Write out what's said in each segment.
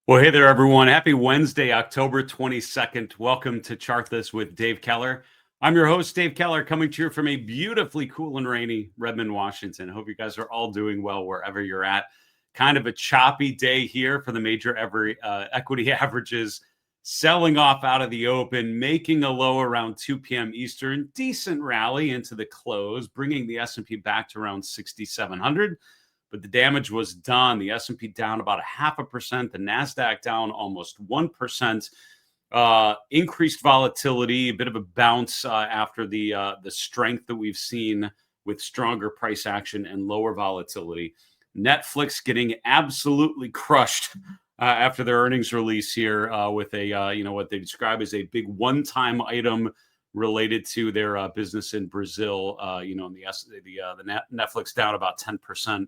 Well, hey there, everyone. Happy Wednesday, October 22nd. Welcome to Chart This with Dave Keller. I'm your host, Dave Keller, coming to you from a beautifully cool and rainy Redmond, Washington. Hope you guys are all doing well wherever you're at. Kind of a choppy day here for the major equity averages, selling off out of the open, making a low around 2 p.m. Eastern. Decent rally into the close, bringing the S&P back to around 6,700. But the damage was done. The S&P down about 0.5%, the NASDAQ down almost 1%. Increased volatility, a bit of a bounce after the strength that we've seen with stronger price action and lower volatility. Netflix getting absolutely crushed after their earnings release here with a what they describe as a big one-time item related to their business in Brazil. The Netflix down about 10%.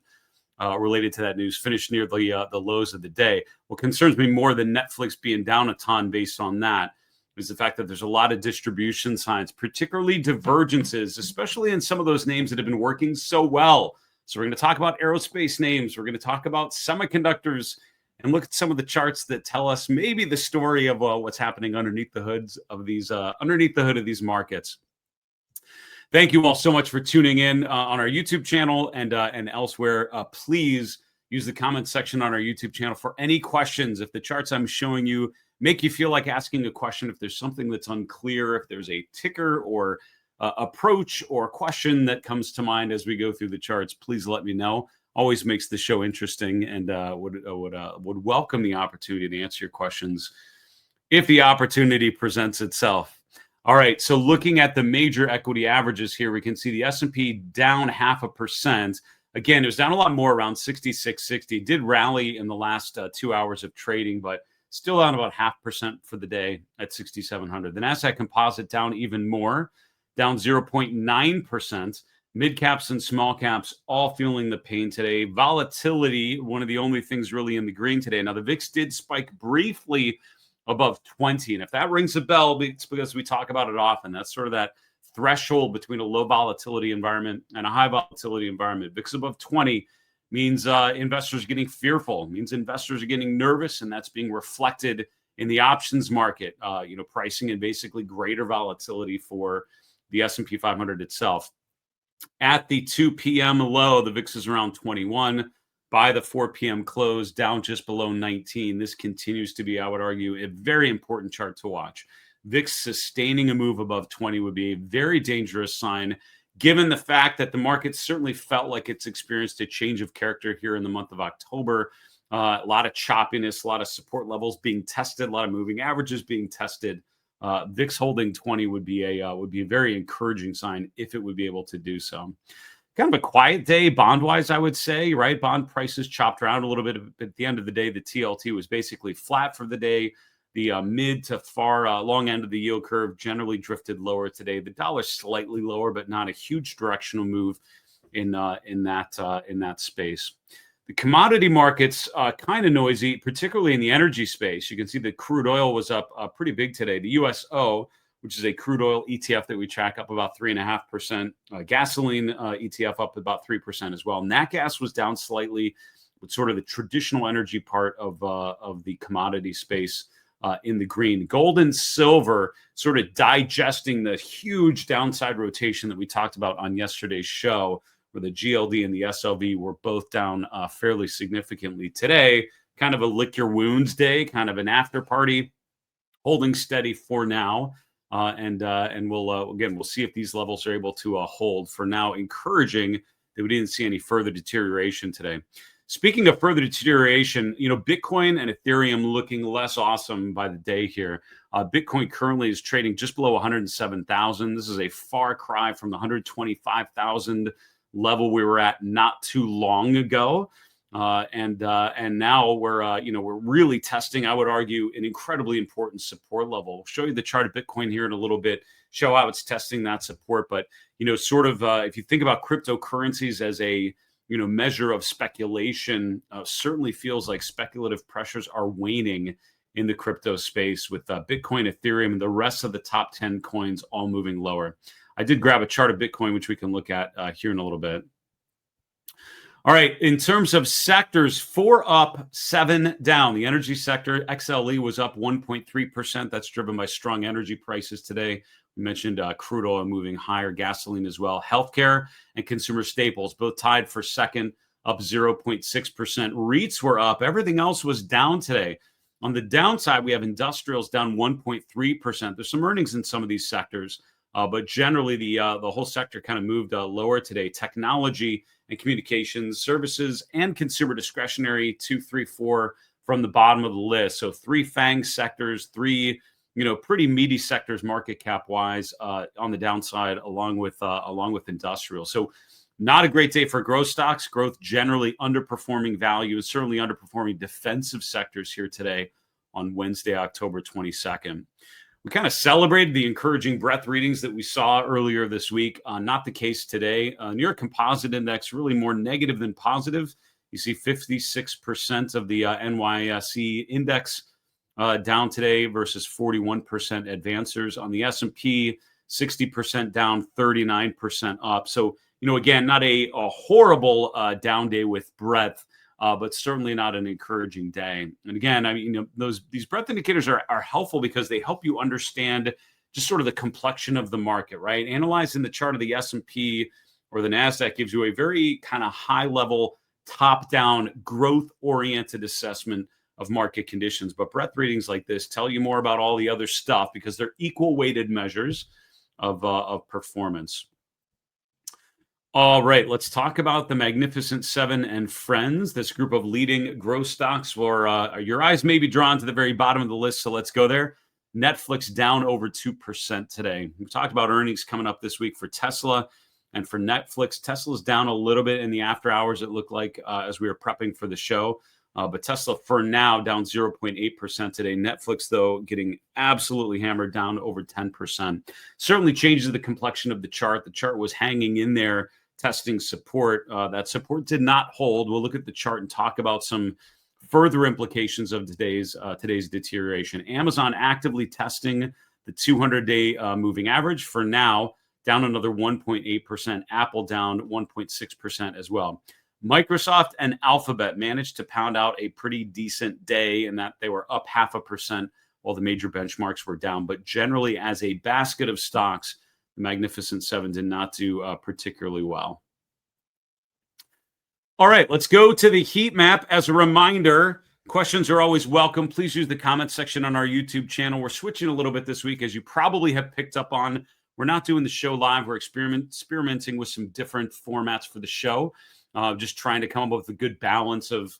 Related to that news, finished near the lows of the day. What concerns me more than Netflix being down a ton based on that is the fact that there's a lot of distribution signs, particularly divergences, especially in some of those names that have been working so well. So we're going to talk about aerospace names. We're going to talk about semiconductors and look at some of the charts that tell us maybe the story of what's happening underneath the hood of these markets. Thank you all so much for tuning in on our YouTube channel and elsewhere. Please use the comment section on our YouTube channel for any questions. If the charts I'm showing you make you feel like asking a question, if there's something that's unclear, if there's a ticker or approach or question that comes to mind as we go through the charts, please let me know. Always makes the show interesting, and would welcome the opportunity to answer your questions if the opportunity presents itself. All right, so looking at the major equity averages here, we can see the S&P down 0.5%. Again, it was down a lot more, around 66.60. Did rally in the last 2 hours of trading, but still down about 0.5% for the day at 6,700. The NASDAQ Composite down even more, down 0.9%. Mid caps and small caps all feeling the pain today. Volatility, one of the only things really in the green today. Now, the VIX did spike briefly above 20. And if that rings a bell, it's because we talk about it often. That's sort of that threshold between a low volatility environment and a high volatility environment. VIX above 20 means investors are getting fearful, means investors are getting nervous, and that's being reflected in the options market, pricing and basically greater volatility for the S&P 500 itself. At the 2 p.m. low, the VIX is around 21. By the 4 p.m. close, down just below 19. This continues to be, I would argue, a very important chart to watch. VIX sustaining a move above 20 would be a very dangerous sign, given the fact that the market certainly felt like it's experienced a change of character here in the month of October. A lot of choppiness, a lot of support levels being tested, a lot of moving averages being tested. VIX holding 20 would be a very encouraging sign if it would be able to do so. Kind of a quiet day bond-wise, I would say, right? Bond prices chopped around a little bit. At the end of the day, the TLT was basically flat for the day. The mid to far long end of the yield curve generally drifted lower today. The dollar slightly lower, but not a huge directional move in that space. The commodity markets kind of noisy, particularly in the energy space. You can see that crude oil was up pretty big today. The USO, which is a crude oil ETF that we track, up about 3.5%. Gasoline ETF up about 3% as well. Nat gas was down slightly, with sort of the traditional energy part of the commodity space in the green. Gold and silver sort of digesting the huge downside rotation that we talked about on yesterday's show, where the GLD and the SLV were both down fairly significantly. Today, kind of a lick your wounds day, kind of an after party, holding steady for now. And we'll see if these levels are able to hold. For now, encouraging that we didn't see any further deterioration today. Speaking of further deterioration, Bitcoin and Ethereum looking less awesome by the day here. Bitcoin currently is trading just below 107,000. This is a far cry from the 125,000 level we were at not too long ago. And now we're really testing, I would argue, an incredibly important support level. I'll show you the chart of Bitcoin here in a little bit, show how it's testing that support. But, if you think about cryptocurrencies as a, measure of speculation, certainly feels like speculative pressures are waning in the crypto space with Bitcoin, Ethereum, and the rest of the top 10 coins all moving lower. I did grab a chart of Bitcoin, which we can look at here in a little bit. All right. In terms of sectors, 4 up, 7 down. The energy sector, XLE was up 1.3%. That's driven by strong energy prices today. We mentioned crude oil moving higher, gasoline as well. Healthcare and consumer staples both tied for second, up 0.6%. REITs were up. Everything else was down today. On the downside, we have industrials down 1.3%. There's some earnings in some of these sectors, but generally the whole sector kind of moved lower today. Technology and communications, services, and consumer discretionary, 2, 3, 4 from the bottom of the list. So 3 FANG sectors, 3 pretty meaty sectors market cap wise on the downside, along with industrial. So not a great day for growth stocks. Growth generally underperforming value, and certainly underperforming defensive sectors here today on Wednesday, October 22nd. We kind of celebrated the encouraging breadth readings that we saw earlier this week. Not the case today. New York Composite Index really more negative than positive. You see 56% of the NYSE index down today versus 41% advancers. On the S&P, 60% down, 39% up. So, again, not a horrible down day with breadth, but certainly not an encouraging day. And again, these breadth indicators are helpful because they help you understand just sort of the complexion of the market, right? Analyzing the chart of the S&P or the NASDAQ gives you a very kind of high level, top down, growth oriented assessment of market conditions. But breadth readings like this tell you more about all the other stuff because they're equal weighted measures of performance. All right, let's talk about the Magnificent Seven and Friends, this group of leading growth stocks. Where your eyes may be drawn to the very bottom of the list, so let's go there. Netflix down over 2% today. We talked about earnings coming up this week for Tesla and for Netflix. Tesla's down a little bit in the after hours, it looked like, as we were prepping for the show. But Tesla, for now, down 0.8% today. Netflix, though, getting absolutely hammered, down over 10%. Certainly changes the complexion of the chart. The chart was hanging in there, testing support. That support did not hold. We'll look at the chart and talk about some further implications of today's deterioration. Amazon actively testing the 200-day moving average. For now, down another 1.8%. Apple down 1.6% as well. Microsoft and Alphabet managed to pound out a pretty decent day in that they were up 0.5% while the major benchmarks were down. But generally, as a basket of stocks, the Magnificent Seven did not do particularly well. All right, let's go to the heat map. As a reminder, questions are always welcome. Please use the comment section on our YouTube channel. We're switching a little bit this week, as you probably have picked up on. We're not doing the show live. We're experimenting with some different formats for the show. Just trying to come up with a good balance of,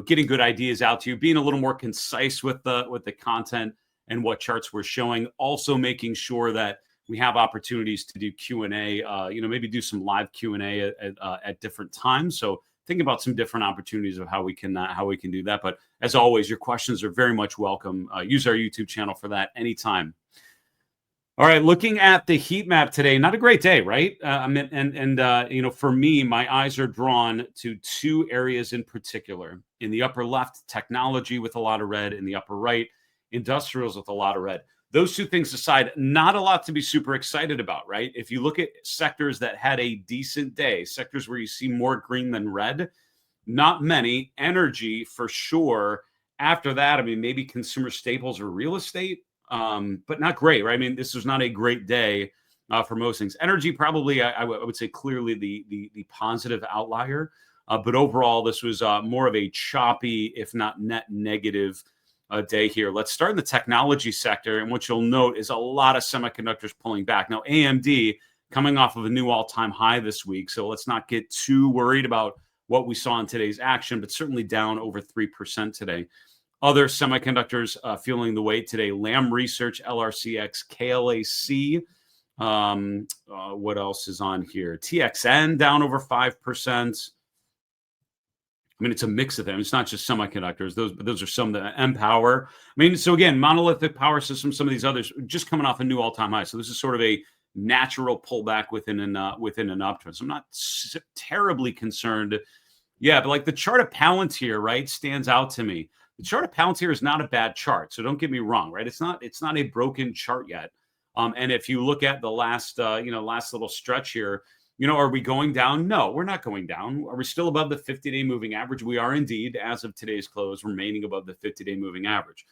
getting good ideas out to you, being a little more concise with the content and what charts we're showing. Also making sure that we have opportunities to do Q&A, maybe do some live Q&A at different times. So think about some different opportunities of how we can do that. But as always, your questions are very much welcome. Use our YouTube channel for that anytime. All right, looking at the heat map today, not a great day, right? For me, my eyes are drawn to 2 areas in particular. In the upper left, technology with a lot of red. In the upper right, industrials with a lot of red. Those 2 things aside, not a lot to be super excited about, right? If you look at sectors that had a decent day, sectors where you see more green than red, not many. Energy, for sure. After that, maybe consumer staples or real estate. But not great, right? This was not a great day for most things. Energy, probably, I would say clearly the positive outlier. But overall, this was more of a choppy, if not net negative day here. Let's start in the technology sector. And what you'll note is a lot of semiconductors pulling back. Now, AMD coming off of a new all-time high this week. So let's not get too worried about what we saw in today's action, but certainly down over 3% today. Other semiconductors feeling the weight today. Lam Research, LRCX, KLAC. What else is on here? TXN down over 5%. It's a mix of them. It's not just semiconductors. Those are some that Empower. So again, monolithic power systems, some of these others just coming off a new all-time high. So this is sort of a natural pullback within an uptrend. So I'm not terribly concerned. Yeah, but like the chart of Palantir, right, stands out to me. The chart of Palantir is not a bad chart, so don't get me wrong, right? It's not a broken chart yet. And if you look at the last little stretch here, Are we going down? No, we're not going down. Are we still above the 50-day moving average? We are indeed, as of today's close, remaining above the 50-day moving average.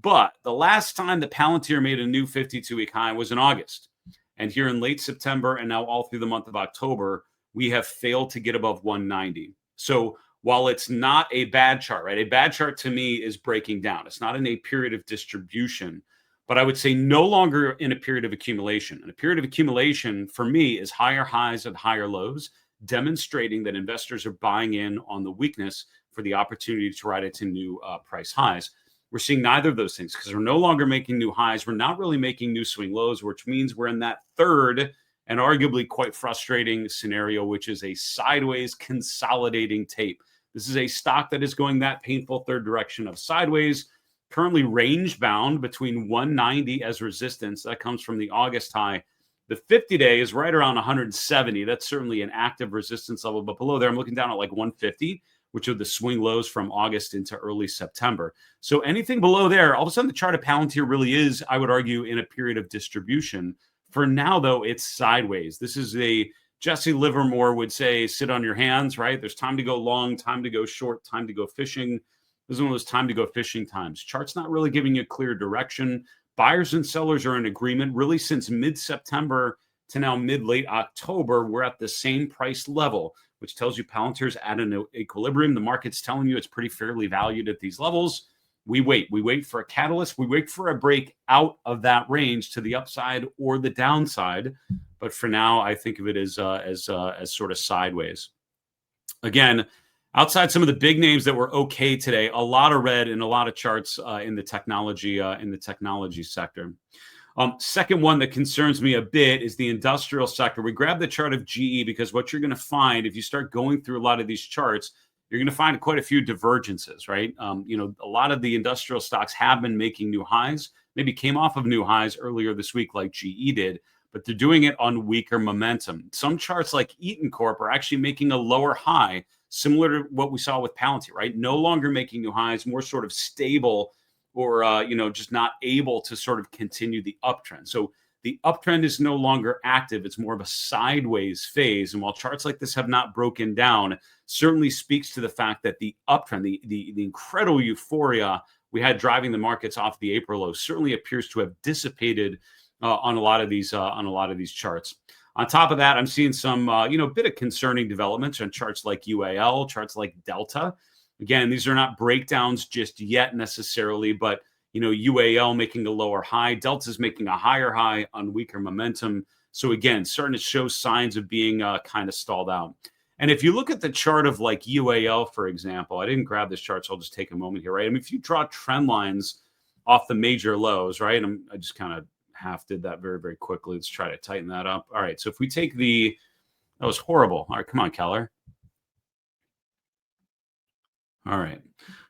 But the last time the Palantir made a new 52-week high was in August. And here in late September and now all through the month of October, we have failed to get above 190. So while it's not a bad chart, right? A bad chart to me is breaking down. It's not in a period of distribution, but I would say no longer in a period of accumulation. And a period of accumulation for me is higher highs and higher lows, demonstrating that investors are buying in on the weakness for the opportunity to ride it to new price highs. We're seeing neither of those things because we're no longer making new highs. We're not really making new swing lows, which means we're in that third and arguably quite frustrating scenario, which is a sideways consolidating tape. This is a stock that is going that painful third direction of sideways, currently range bound between 190 as resistance. That comes from the August high. The 50-day is right around 170. That's certainly an active resistance level, but below there, I'm looking down at like 150, which are the swing lows from August into early September. So anything below there, all of a sudden the chart of Palantir really is, I would argue, in a period of distribution. For now, though, it's sideways. This is a Jesse Livermore would say, sit on your hands, right? There's time to go long, time to go short, time to go fishing. This is one of those time to go fishing times. Chart's not really giving you a clear direction. Buyers and sellers are in agreement. Really, since mid-September to now mid-late October, we're at the same price level, which tells you Palantir's at an equilibrium. The market's telling you it's pretty fairly valued at these levels. We wait for a catalyst. We wait for a break out of that range to the upside or the downside. But for now, I think of it as sort of sideways. Again, outside some of the big names that were okay today, a lot of red and a lot of charts in the technology sector. Second one that concerns me a bit is the industrial sector. We grabbed the chart of GE because what you're going to find if you start going through a lot of these charts, you're going to find quite a few divergences, right? A lot of the industrial stocks have been making new highs, maybe came off of new highs earlier this week like GE did, but they're doing it on weaker momentum. Some charts like Eaton Corp are actually making a lower high, similar to what we saw with Palantir, right? No longer making new highs, more sort of stable or, just not able to sort of continue the uptrend. So the uptrend is no longer active. It's more of a sideways phase. And while charts like this have not broken down, certainly speaks to the fact that the uptrend, the incredible euphoria we had driving the markets off the April low certainly appears to have dissipated on a lot of these charts. On top of that, I'm seeing some, bit of concerning developments on charts like UAL, charts like Delta. Again, these are not breakdowns just yet necessarily, but UAL making a lower high, Delta's making a higher high on weaker momentum. So again, starting to show signs of being kind of stalled out. And if you look at the chart of like UAL, for example, I didn't grab this chart, so I'll just take a moment here, right? I mean, if you draw trend lines off the major lows, right? I just kind of half did that very, very quickly. Let's try to tighten that up. All right, so if we take that was horrible. All right, come on, Keller. All right.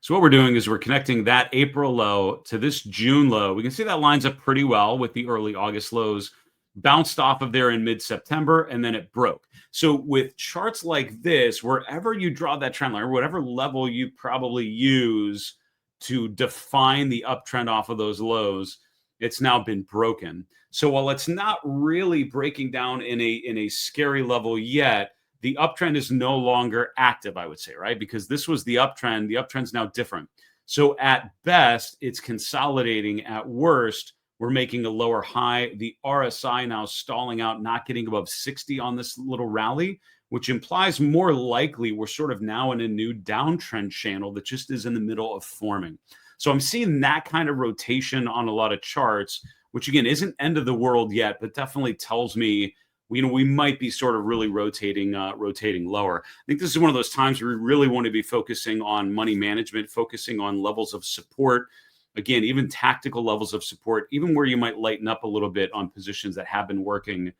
So what we're doing is we're connecting that April low to this June low. We can see that lines up pretty well with the early August lows, bounced off of there in mid-September, and then it broke. So with charts like this, wherever you draw that trend line, or whatever level you probably use to define the uptrend off of those lows, it's now been broken. So while it's not really breaking down in a scary level yet, the uptrend is no longer active, I would say, right? Because this was the uptrend. The uptrend's now different. So at best, it's consolidating. At worst, we're making a lower high. The RSI now stalling out, not getting above 60 on this little rally, which implies more likely we're sort of now in a new downtrend channel that just is in the middle of forming. So I'm seeing that kind of rotation on a lot of charts, which again isn't end of the world yet, but definitely tells me we might be sort of really rotating lower. I think this is one of those times where we really want to be focusing on money management, focusing on levels of support. Again, even tactical levels of support, even where you might lighten up a little bit on positions that have been working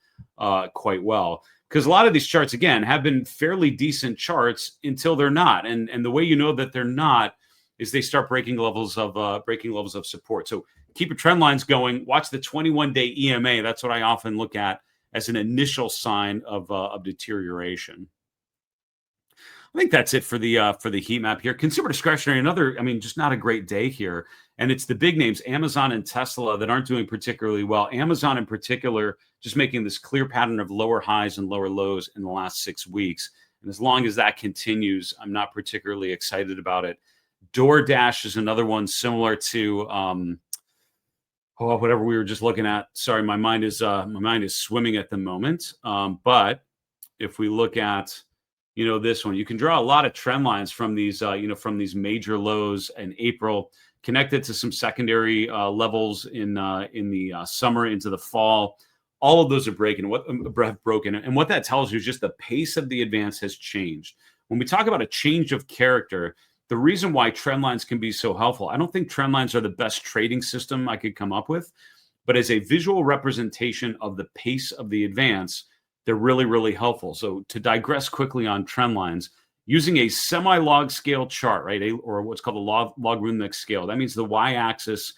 quite well. Because a lot of these charts, again, have been fairly decent charts until they're not. And the way you know that they're not is they start breaking levels of support. So keep your trend lines going. Watch the 21-day EMA. That's what I often look at as an initial sign of deterioration. I think that's it for the heat map here. Consumer discretionary, another, I mean, just not a great day here. And it's the big names, Amazon and Tesla, that aren't doing particularly well. Amazon in particular, just making this clear pattern of lower highs and lower lows in the last 6 weeks. And as long as that continues, I'm not particularly excited about it. DoorDash is another one similar to whatever we were just looking at. Sorry, my mind is swimming at the moment. But if we look at this one, you can draw a lot of trend lines from these from these major lows in April, connected to some secondary levels in the summer into the fall. All of those are broken. And what that tells you is just the pace of the advance has changed. When we talk about a change of character, the reason why trend lines can be so helpful, I don't think trend lines are the best trading system I could come up with, but as a visual representation of the pace of the advance, they're really, really helpful. So to digress quickly on trend lines, using a semi-log scale chart, right, or what's called a logarithmic scale, that means the y-axis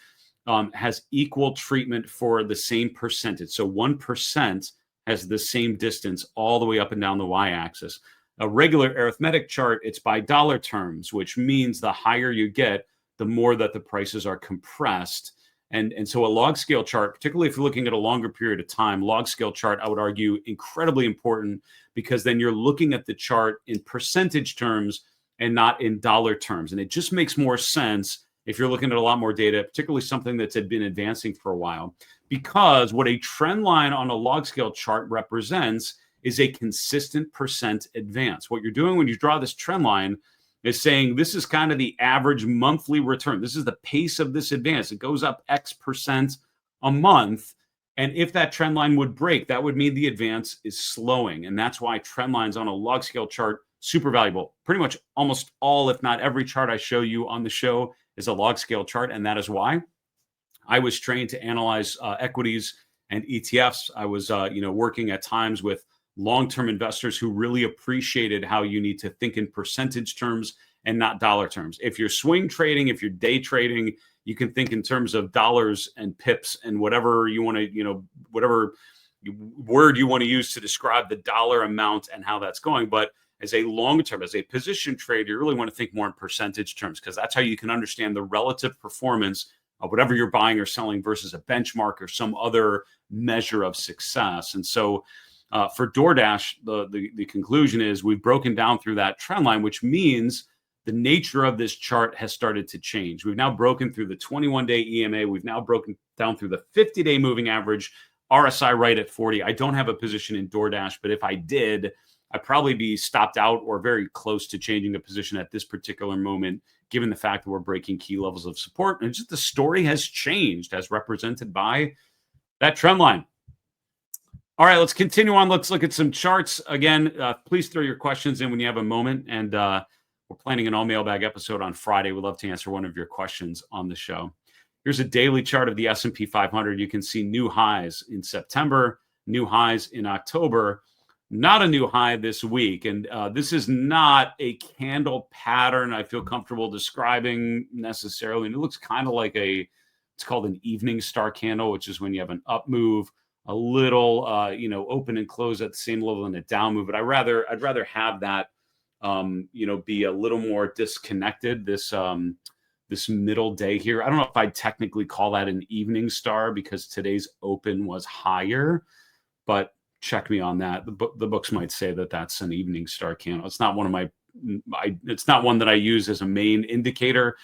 has equal treatment for the same percentage. So 1% has the same distance all the way up and down the y-axis. A regular arithmetic chart, it's by dollar terms, which means the higher you get, the more that the prices are compressed. And so a log scale chart, particularly if you're looking at a longer period of time, log scale chart, I would argue, incredibly important, because then you're looking at the chart in percentage terms and not in dollar terms. And it just makes more sense if you're looking at a lot more data, particularly something that's had been advancing for a while, because what a trend line on a log scale chart represents is a consistent percent advance. What you're doing when you draw this trend line is saying this is kind of the average monthly return. This is the pace of this advance. It goes up X percent a month. And if that trend line would break, that would mean the advance is slowing. And that's why trend lines on a log scale chart, super valuable. Pretty much almost all, if not every chart I show you on the show is a log scale chart. And that is why I was trained to analyze equities and ETFs. I was working at times with long-term investors who really appreciated how you need to think in percentage terms and not dollar terms. If you're swing trading, if you're day trading, you can think in terms of dollars and pips and whatever you want to, whatever word you want to use to describe the dollar amount and how that's going. But as a long term, as a position trader, you really want to think more in percentage terms, because that's how you can understand the relative performance of whatever you're buying or selling versus a benchmark or some other measure of success. And so for DoorDash, the conclusion is we've broken down through that trend line, which means the nature of this chart has started to change. We've now broken through the 21-day EMA. We've now broken down through the 50-day moving average, RSI right at 40. I don't have a position in DoorDash, but if I did, I'd probably be stopped out or very close to changing a position at this particular moment, given the fact that we're breaking key levels of support. And just the story has changed as represented by that trend line. All right, let's continue on. Let's look at some charts. Again, please throw your questions in when you have a moment. And we're planning an all mailbag episode on Friday. We'd love to answer one of your questions on the show. Here's a daily chart of the S&P 500. You can see new highs in September, new highs in October, not a new high this week. And this is not a candle pattern I feel comfortable describing necessarily. And it looks kind of like it's called an evening star candle, which is when you have an up move, a little, open and close at the same level than a down move. But I'd rather have that, be a little more disconnected. This middle day here. I don't know if I'd technically call that an evening star because today's open was higher, but check me on that. The books might say that that's an evening star candle. It's not one of it's not one that I use as a main indicator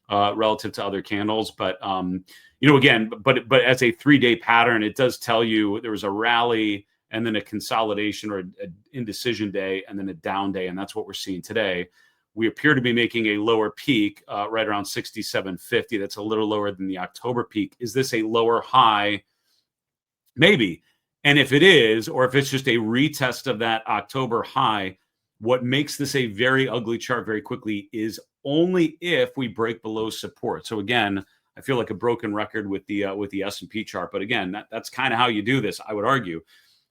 relative to other candles, but again, but as a 3-day pattern, it does tell you there was a rally and then a consolidation or an indecision day and then a down day. And that's what we're seeing today. We appear to be making a lower peak right around 67.50. That's a little lower than the October peak. Is this a lower high? Maybe. And if it is, or if it's just a retest of that October high, what makes this a very ugly chart very quickly is only if we break below support. So again, I feel like a broken record with the S&P chart, but again, that's kind of how you do this. I would argue,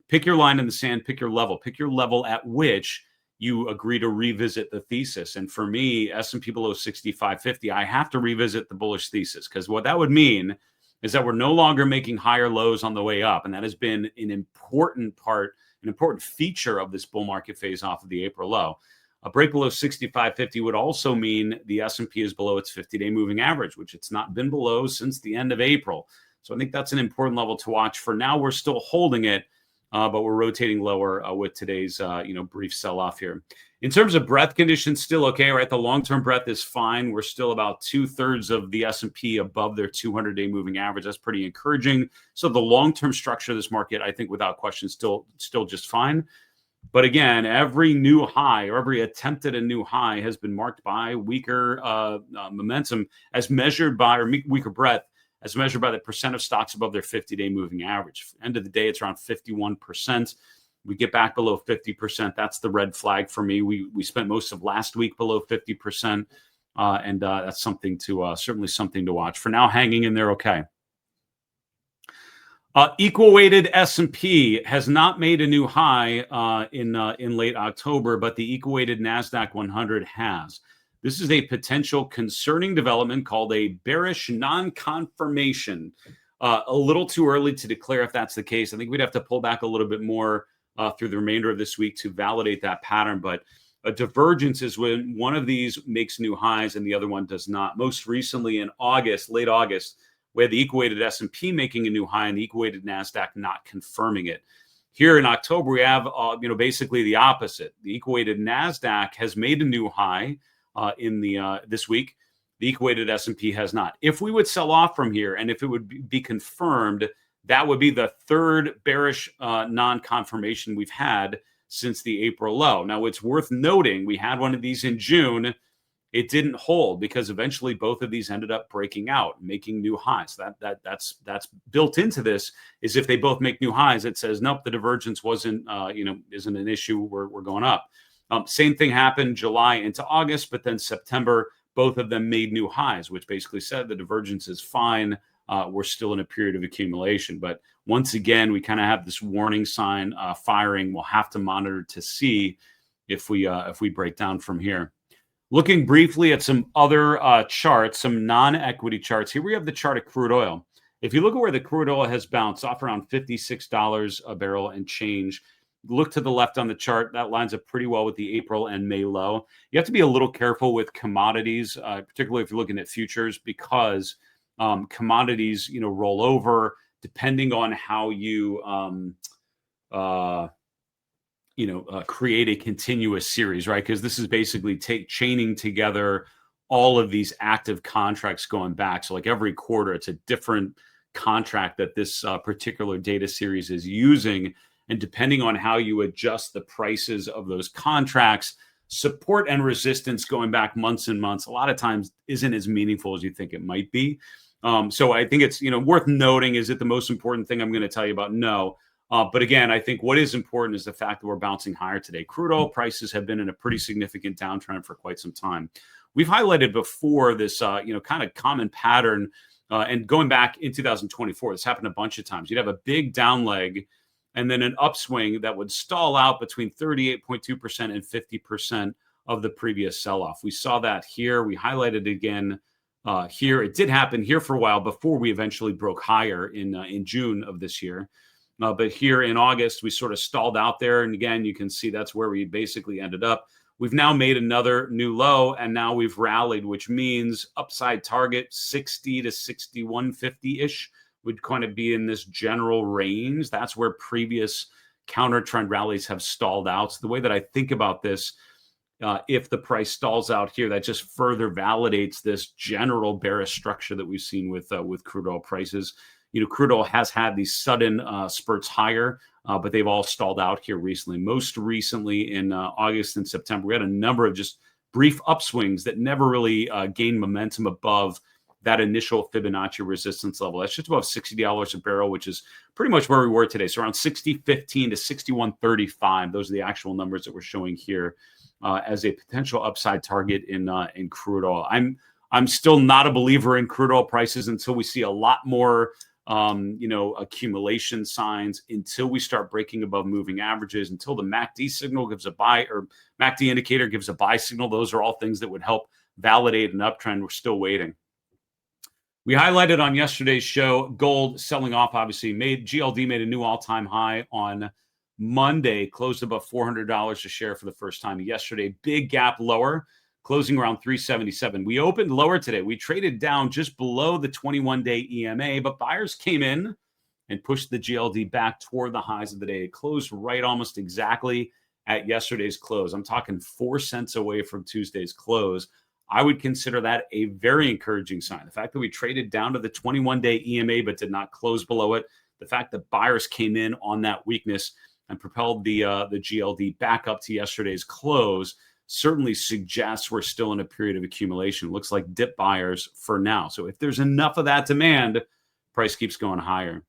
pick your line in the sand, pick your level at which you agree to revisit the thesis. And for me, S&P below 65.50, I have to revisit the bullish thesis, because what that would mean is that we're no longer making higher lows on the way up, and that has been an important feature of this bull market phase off of the April low. A break below 65.50 would also mean the S&P is below its 50-day moving average, which it's not been below since the end of April. So I think that's an important level to watch. For now, we're still holding it, but we're rotating lower with today's brief sell-off here. In terms of breadth conditions, still okay, right? The long-term breadth is fine. We're still about 2/3 of the S&P above their 200-day moving average. That's pretty encouraging. So the long-term structure of this market, I think, without question, still just fine. But again, every new high or every attempt at a new high has been marked by weaker momentum as measured by, or weaker breadth as measured by the percent of stocks above their 50-day moving average. End of the day, it's around 51%. We get back below 50%. That's the red flag for me. We spent most of last week below 50%, and that's something to certainly something to watch. For now, hanging in there, okay. Equal weighted S&P has not made a new high in late October, but the equal weighted NASDAQ 100 has. This is a potential concerning development called a bearish non-confirmation. A little too early to declare if that's the case. I think we'd have to pull back a little bit more through the remainder of this week to validate that pattern. But a divergence is when one of these makes new highs and the other one does not. Most recently in August, late August, we had the equal-weighted S&P making a new high and the equal-weighted NASDAQ not confirming it. Here in October, we have basically the opposite. The equal-weighted NASDAQ has made a new high in this week. The equal-weighted S&P has not. If we would sell off from here and if it would be confirmed, that would be the third bearish non-confirmation we've had since the April low. Now, it's worth noting we had one of these in June. It didn't hold because eventually both of these ended up breaking out, making new highs. That's built into this. Is if they both make new highs, it says nope, the divergence isn't an issue. We're going up. Same thing happened July into August, but then September, both of them made new highs, which basically said the divergence is fine. We're still in a period of accumulation. But once again, we kind of have this warning sign firing. We'll have to monitor to see if we break down from here. Looking briefly at some other charts, some non-equity charts. Here we have the chart of crude oil. If you look at where the crude oil has bounced off around $56 a barrel and change, look to the left on the chart. That lines up pretty well with the April and May low. You have to be a little careful with commodities, particularly if you're looking at futures, because commodities, roll over depending on how you, create a continuous series, right? Because this is basically chaining together all of these active contracts going back. So like every quarter, it's a different contract that this particular data series is using. And depending on how you adjust the prices of those contracts, support and resistance going back months and months, a lot of times isn't as meaningful as you think it might be. So I think it's worth noting. Is it the most important thing I'm going to tell you about? No. But again, I think what is important is the fact that we're bouncing higher today. Crude oil prices have been in a pretty significant downtrend for quite some time. We've highlighted before this, kind of common pattern. And going back in 2024, this happened a bunch of times. You'd have a big down leg and then an upswing that would stall out between 38.2% and 50% of the previous sell-off. We saw that here. We highlighted it again here. It did happen here for a while before we eventually broke higher in June of this year. But here in August, we sort of stalled out there. And again, you can see that's where we basically ended up. We've now made another new low, and now we've rallied, which means upside target 60 to 61.50-ish would kind of be in this general range. That's where previous counter trend rallies have stalled out. So the way that I think about this, if the price stalls out here, that just further validates this general bearish structure that we've seen with crude oil prices. Crude oil has had these sudden spurts higher, but they've all stalled out here recently. Most recently in August and September, we had a number of just brief upswings that never really gained momentum above that initial Fibonacci resistance level. That's just above $60 a barrel, which is pretty much where we were today. So around 60.15 to 61.35. Those are the actual numbers that we're showing here as a potential upside target in crude oil. I'm still not a believer in crude oil prices until we see a lot more accumulation signs, until we start breaking above moving averages, until the MACD signal gives a buy, or MACD indicator gives a buy signal. Those are all things that would help validate an uptrend. We're still waiting. We highlighted on yesterday's show, gold selling off, obviously GLD made a new all-time high on Monday closed above $400 a share for the first time. Yesterday, big gap lower, closing around 377. We opened lower today. We traded down just below the 21-day EMA, but buyers came in and pushed the GLD back toward the highs of the day. It closed right almost exactly at yesterday's close. I'm talking 4 cents away from Tuesday's close. I would consider that a very encouraging sign. The fact that we traded down to the 21-day EMA but did not close below it, the fact that buyers came in on that weakness and propelled the GLD back up to yesterday's close certainly suggests we're still in a period of accumulation. Looks like dip buyers for now. So if there's enough of that demand, price keeps going higher.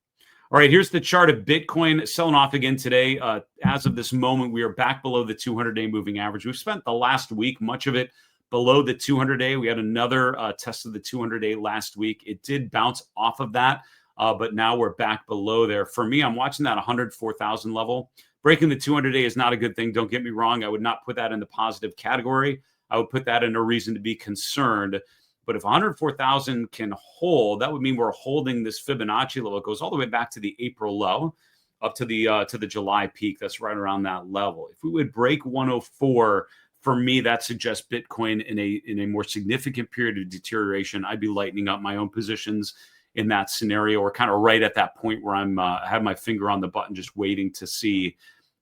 All right, here's the chart of Bitcoin selling off again today. As of this moment, we are back below the 200-day moving average. We've spent the last week, much of it below the 200-day. We had another test of the 200-day last week. It did bounce off of that, but now we're back below there. For me, I'm watching that 104,000 level. Breaking the 200-day is not a good thing. Don't get me wrong. I would not put that in the positive category. I would put that in a reason to be concerned. But if 104,000 can hold, that would mean we're holding this Fibonacci level. It goes all the way back to the April low, up to the July peak. That's right around that level. If we would break 104, for me, that suggests Bitcoin in a more significant period of deterioration. I'd be lightening up my own positions in that scenario, or kind of right at that point where I'm have my finger on the button, just waiting to see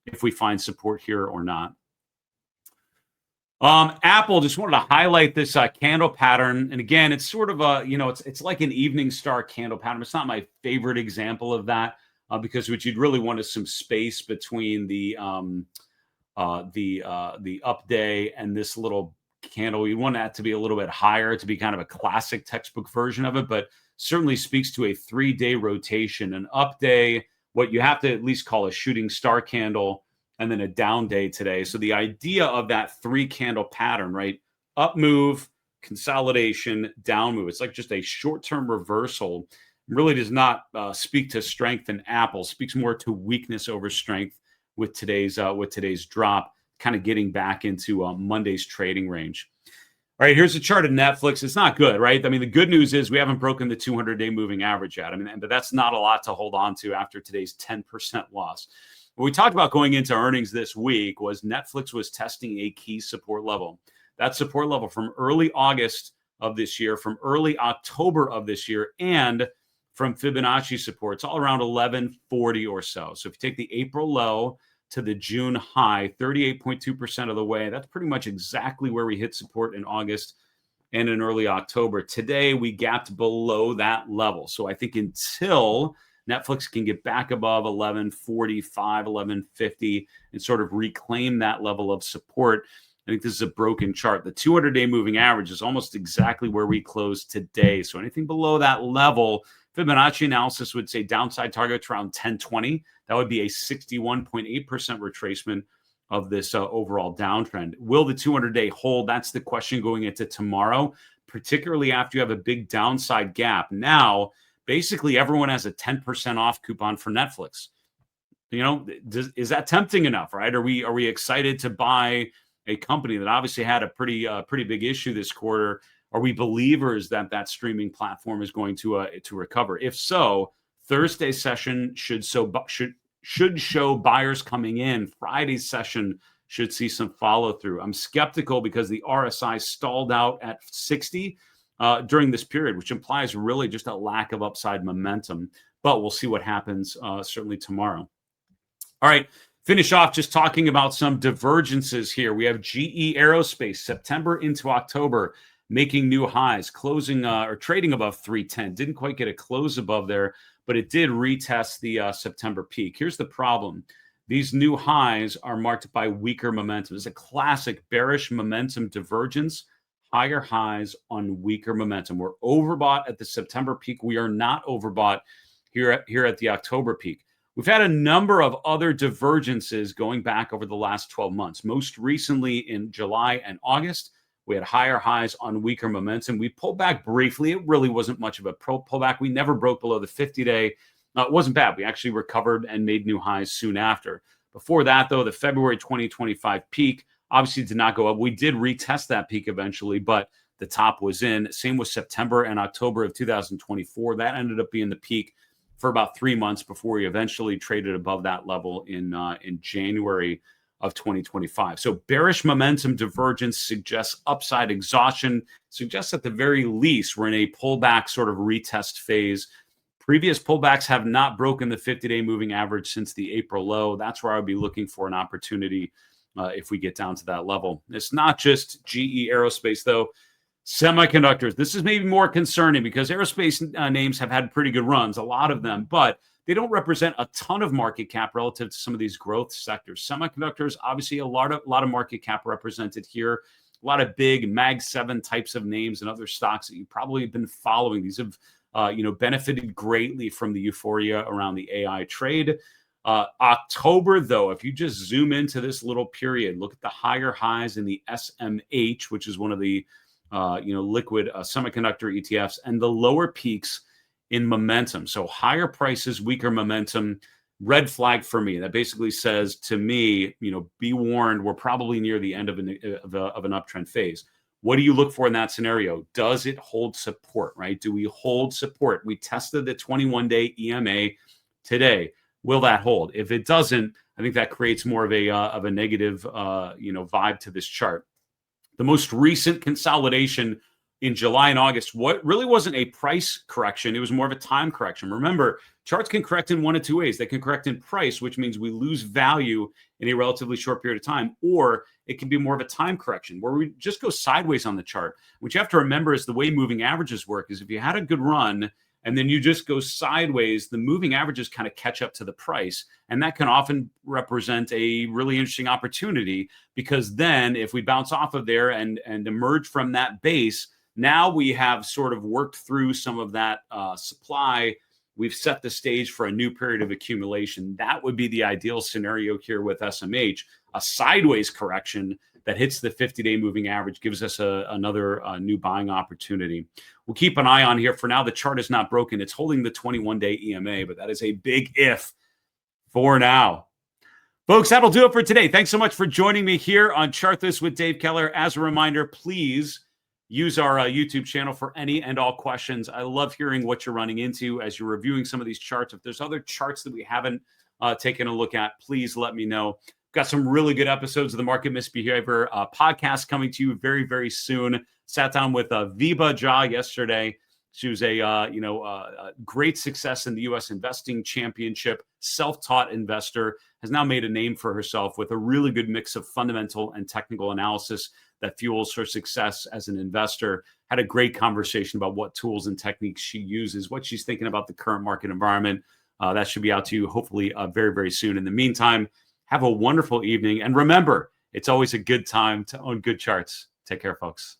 if we find support here or not. Apple, just wanted to highlight this candle pattern. And again, it's sort of a, it's like an evening star candle pattern. It's not my favorite example of that because what you'd really want is some space between the up day and this little candle. You want that to be a little bit higher to be kind of a classic textbook version of it, but certainly speaks to a 3-day rotation. An up day, what you have to at least call a shooting star candle, and then a down day today. So the idea of that 3-candle pattern, right? Up move, consolidation, down move. It's like just a short-term reversal. Really does not speak to strength in Apple. Speaks more to weakness over strength with today's drop, kind of getting back into Monday's trading range. All right, here's a chart of Netflix. It's not good, right? I mean, the good news is we haven't broken the 200-day moving average yet. I mean, but that's not a lot to hold on to after today's 10% loss. What we talked about going into earnings this week was Netflix was testing a key support level. That support level from early August of this year, from early October of this year, and from Fibonacci support. It's all around 1140 or so. So if you take the April low to the June high, 38.2% of the way, that's pretty much exactly where we hit support in August and in early October. Today, we gapped below that level. So I think until Netflix can get back above 1145, 1150, and sort of reclaim that level of support, I think this is a broken chart. The 200-day moving average is almost exactly where we closed today. So anything below that level, Fibonacci analysis would say downside targets around 1020. That would be a 61.8% retracement of this overall downtrend. Will the 200-day hold? That's the question going into tomorrow, particularly after you have a big downside gap. Now, basically, everyone has a 10% off coupon for Netflix. Is that tempting enough, right? Are we excited to buy a company that obviously had a pretty big issue this quarter? Are we believers that streaming platform is going to recover? If so, Thursday's session should show buyers coming in. Friday's session should see some follow through. I'm skeptical because the RSI stalled out at 60 during this period, which implies really just a lack of upside momentum. But we'll see what happens certainly tomorrow. All right, finish off just talking about some divergences here. We have GE Aerospace, September into October, making new highs, closing or trading above 310. Didn't quite get a close above there, but it did retest the September peak. Here's the problem. These new highs are marked by weaker momentum. It's a classic bearish momentum divergence, higher highs on weaker momentum. We're overbought at the September peak. We are not overbought here at the October peak. We've had a number of other divergences going back over the last 12 months. Most recently in July and August, we had higher highs on weaker momentum. We pulled back briefly. It really wasn't much of a pullback. We never broke below the 50-day. It wasn't bad. We actually recovered and made new highs soon after. Before that, though, the February 2025 peak obviously did not go up. We did retest that peak eventually, but the top was in. Same with September and October of 2024. That ended up being the peak for about 3 months before we eventually traded above that level in January of 2025. So bearish momentum divergence suggests upside exhaustion, suggests at the very least we're in a pullback sort of retest phase. Previous pullbacks have not broken the 50-day moving average since the April low. That's where I would be looking for an opportunity if we get down to that level. It's not just GE Aerospace, though. Semiconductors. This is maybe more concerning because aerospace names have had pretty good runs, a lot of them, but they don't represent a ton of market cap relative to some of these growth sectors. Semiconductors, obviously, a lot of market cap represented here. A lot of big Mag 7 types of names and other stocks that you've probably been following. These have benefited greatly from the euphoria around the AI trade. October, though, if you just zoom into this little period, look at the higher highs in the SMH, which is one of the liquid semiconductor ETFs, and the lower peaks in momentum. So higher prices, weaker momentum, red flag for me. That basically says to me, be warned, we're probably near the end of an uptrend phase. What do you look for in that scenario? Does it hold support, right? Do we hold support? We tested the 21-day EMA today. Will that hold? If it doesn't, I think that creates more of a negative vibe to this chart. The most recent consolidation in July and August, what really wasn't a price correction, it was more of a time correction. Remember, charts can correct in one of two ways. They can correct in price, which means we lose value in a relatively short period of time, or it can be more of a time correction where we just go sideways on the chart. What you have to remember is the way moving averages work is if you had a good run and then you just go sideways, the moving averages kind of catch up to the price. And that can often represent a really interesting opportunity, because then if we bounce off of there and emerge from that base, now we have sort of worked through some of that supply. We've set the stage for a new period of accumulation. That would be the ideal scenario here with SMH. A sideways correction that hits the 50-day moving average gives us another new buying opportunity. We'll keep an eye on here. For now, the chart is not broken. It's holding the 21-day EMA, but that is a big if for now. Folks, that'll do it for today. Thanks so much for joining me here on Chart This with Dave Keller. As a reminder, please use our YouTube channel for any and all questions. I love hearing what you're running into as you're reviewing some of these charts. If there's other charts that we haven't taken a look at, please let me know. Got some really good episodes of the Market Misbehavior podcast coming to you very, very soon. Sat down with Viba Jha yesterday. She was a great success in the U.S. Investing Championship, self-taught investor, has now made a name for herself with a really good mix of fundamental and technical analysis that fuels her success as an investor. Had a great conversation about what tools and techniques she uses, what she's thinking about the current market environment. That should be out to you hopefully very, very soon. In the meantime, have a wonderful evening. And remember, it's always a good time to own good charts. Take care, folks.